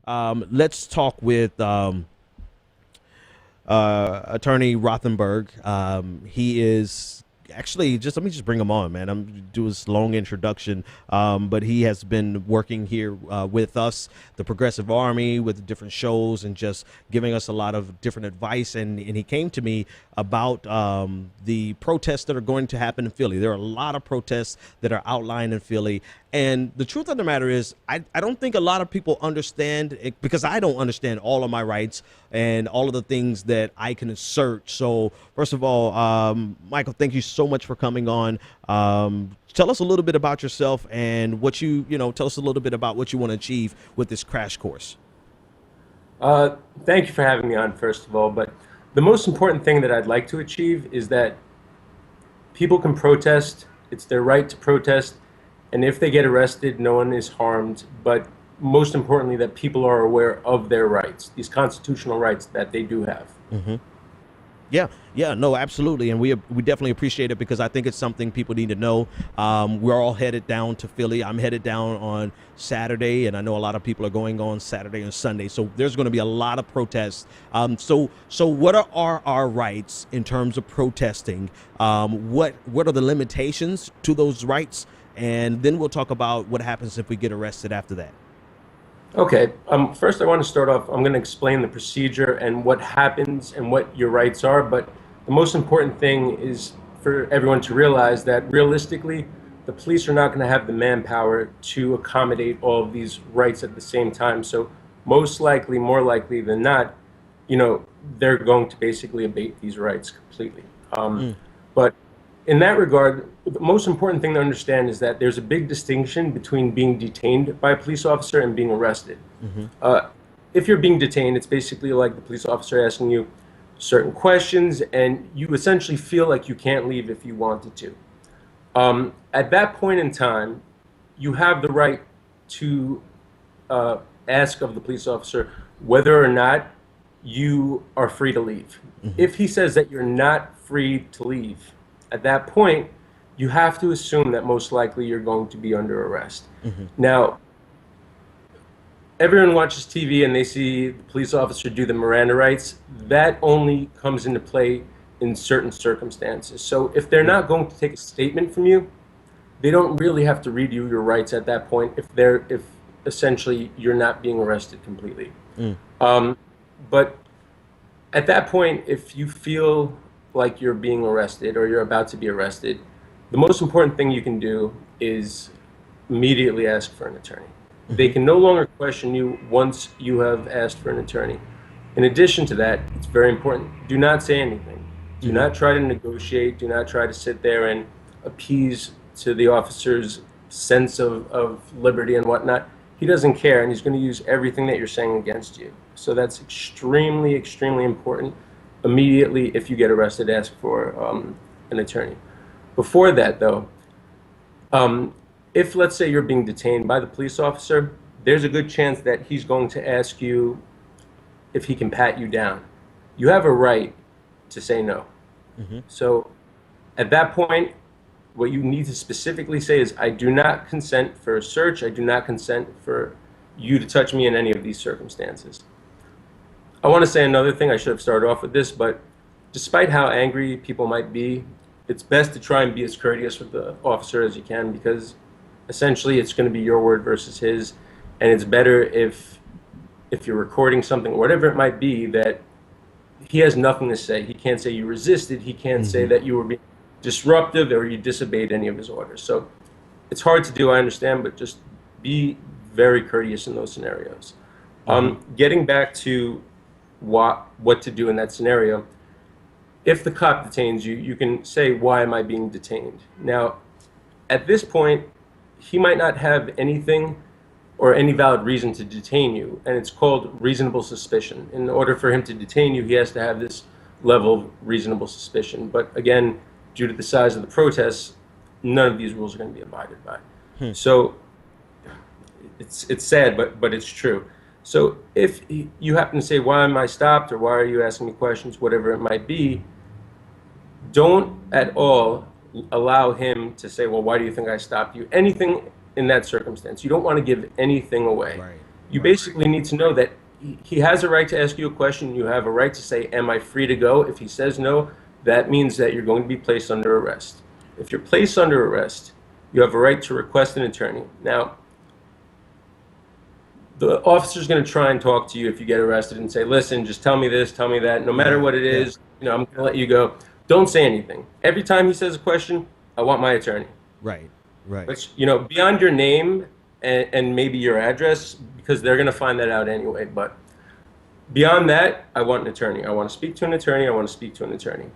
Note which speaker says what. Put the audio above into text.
Speaker 1: Let's talk with attorney Rothenberg. He is actually just let me just bring him on, man. I'm gonna do his long introduction, but he has been working here with us, the Progressive Army, with different shows and just giving us a lot of different advice. And he came to me about the protests that are going to happen in Philly. There are a lot of protests that are outlined in Philly. And the truth of the matter is, I don't think a lot of people understand it, because I don't understand all of my rights and all of the things that I can assert. So first of all, Michael, thank you so much for coming on. Tell us a little bit about yourself and what tell us a little bit about what you want to achieve with this crash course.
Speaker 2: Thank you for having me on, first of all. But the most important thing that I'd like to achieve is that people can protest. It's their right to protest. And if they get arrested, no one is harmed. But most importantly, that people are aware of their rights, these constitutional rights that they do have.
Speaker 1: Mm-hmm. Yeah, no, absolutely, and we definitely appreciate it, because I think it's something people need to know. We're all headed down to Philly. I'm headed down on Saturday, and I know a lot of people are going on Saturday and Sunday. So there's going to be a lot of protests. So what are our rights in terms of protesting? What are the limitations to those rights? And then we'll talk about what happens if we get arrested after that.
Speaker 2: Okay, first I want to start off, I'm going to explain the procedure and what happens and what your rights are, but the most important thing is for everyone to realize that realistically, the police are not going to have the manpower to accommodate all of these rights at the same time. So most likely, more likely than not, they're going to basically abate these rights completely. But in that regard, the most important thing to understand is that there's a big distinction between being detained by a police officer and being arrested.
Speaker 1: Mm-hmm.
Speaker 2: If you're being detained, it's basically like the police officer asking you certain questions, and you essentially feel like you can't leave if you wanted to. At that point in time, you have the right to ask of the police officer whether or not you are free to leave.
Speaker 1: Mm-hmm.
Speaker 2: If he says that you're not free to leave, at that point, you have to assume that most likely you're going to be under arrest.
Speaker 1: Mm-hmm.
Speaker 2: Now, everyone watches TV and they see the police officer do the Miranda rights. That only comes into play in certain circumstances. So if they're not going to take a statement from you, they don't really have to read you your rights at that point if essentially you're not being arrested completely. But at that point, if you feel like you're being arrested or you're about to be arrested, the most important thing you can do is immediately ask for an attorney. They can no longer question you once you have asked for an attorney. In addition to that, it's very important, do not say anything. Do not try to negotiate. Do not try to sit there and appease to the officer's sense of liberty and whatnot. He doesn't care, and he's going to use everything that you're saying against you. So that's extremely, extremely important. Immediately, if you get arrested, ask for an attorney. Before that, though, if, let's say, you're being detained by the police officer, there's a good chance that he's going to ask you if he can pat you down. You have a right to say no.
Speaker 1: Mm-hmm.
Speaker 2: So at that point, what you need to specifically say is, I do not consent for a search. I do not consent for you to touch me in any of these circumstances. I want to say another thing. I should have started off with this, but despite how angry people might be, it's best to try and be as courteous with the officer as you can, because essentially it's going to be your word versus his, and it's better if you're recording something, whatever it might be, that he has nothing to say. He can't say you resisted. He can't say that you were being disruptive or you disobeyed any of his orders. So it's hard to do, I understand, but just be very courteous in those scenarios. Getting back to what to do in that scenario, if the cop detains you, you can say, why am I being detained? Now, at this point, he might not have anything or any valid reason to detain you, and it's called reasonable suspicion. In order for him to detain you, he has to have this level of reasonable suspicion. But again, due to the size of the protests, none of these rules are going to be abided by. So it's sad, but it's true. So if you happen to say, why am I stopped, or why are you asking me questions, whatever it might be, don't at all allow him to say, well, why do you think I stopped you? Anything in that circumstance. You don't want to give anything away.
Speaker 1: Right.
Speaker 2: You basically need to know that he has a right to ask you a question. You have a right to say, am I free to go? If he says no, that means that you're going to be placed under arrest. If you're placed under arrest, you have a right to request an attorney. Now, the officer's going to try and talk to you if you get arrested and say, listen, just tell me this, tell me that. No matter what it is, I'm going to let you go. Don't say anything. Every time he says a question, I want my attorney.
Speaker 1: Right.
Speaker 2: Which, beyond your name and maybe your address, because they're going to find that out anyway. But beyond that, I want an attorney. I want to speak to an attorney. I want to speak to an attorney.